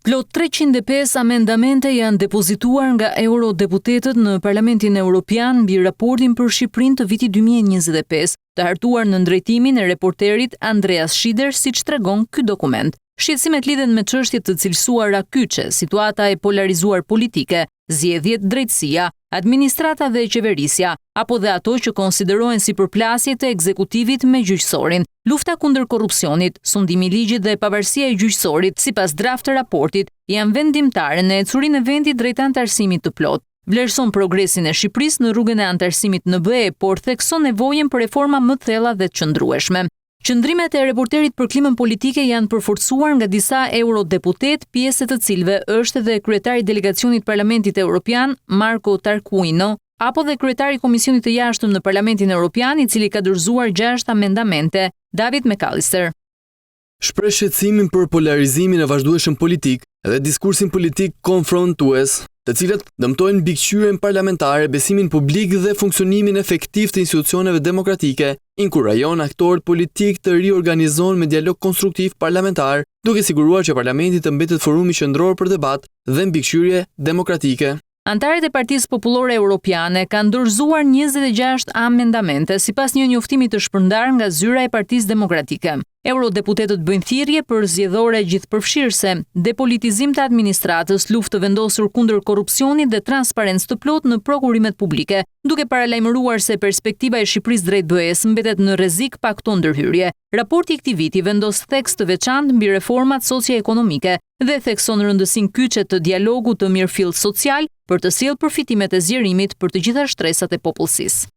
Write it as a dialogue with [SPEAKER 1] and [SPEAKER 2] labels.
[SPEAKER 1] Plot 305 amendamente janë depozituar nga eurodeputetët në Parlamentin Evropian mbi raportin për Shqipërinë të vitit 2025, të hartuar në drejtimin e reporterit Andreas Schieder, siç tregon ky dokument. Shqetësimet lidhen me çështjet të cilësuara kyçe, situata e polarizuar politike, zgjedhjet, drejtësia, administrata dhe qeverisja, apo dhe ato që konsiderohen si përplasje të ekzekutivit me gjyqësorin, lufta kundër korrupsionit, sundimi i ligjit dhe pavarësia e gjyqësorit, sipas draft të raportit, janë vendimtare në ecurinë e vendit drejt antarësimit të plot. Vlerëson progresin e Shqipërisë në rrugën e antarësimit në BE, por thekson nevojën për reforma më të thella dhe të qëndrueshme. Qëndrimet e reporterit për klimën politike janë përforcuar nga disa eurodeputet, pjesë të cilëve është edhe kryetari i delegacionit Parlamentit Evropian, Marco Tarquino, apo dhe kryetari i Komisionit të Jashtëm në Parlamentin Evropian, i cili ka dorëzuar 6 amendamente, David McAllister.
[SPEAKER 2] Shpreh shqetësimin për polarizimin e vazhdueshëm politik dhe diskursin politik konfrontues, të cilat dëmtojnë mbikëqyrjen parlamentare, besimin publik dhe funksionimin efektiv të institucioneve demokratike, inkurajon aktorët politik të riorganizohen me dialog konstruktiv parlamentar, duke siguruar që parlamenti të mbetet forumi qendror për debat dhe mbikëqyrje demokratike.
[SPEAKER 1] Antarët e Partisë Popullore Europiane kanë dorëzuar 26 amendamente sipas një njoftimi të shpërndar nga zyra e Partisë Demokratike. Eurodeputetët bëjnë thirrje për zgjedhore gjithëpërfshirëse, depolitizim të administratës, luftë të vendosur kundër korrupsionit dhe transparencë të plotë në prokurimet publike, duke paralajmëruar se perspektiva e Shqipërisë drejt BE-s mbetet në rrezik pa këto ndërhyrje. Raporti i këtij viti vendos theks të veçantë mbi reformat socio-ekonomike dhe thekson rëndësinë kyçe të dialogut të mirëfillt social për të sjellë përfitimet e zgjerimit për të gjitha shtresat e popullsisë.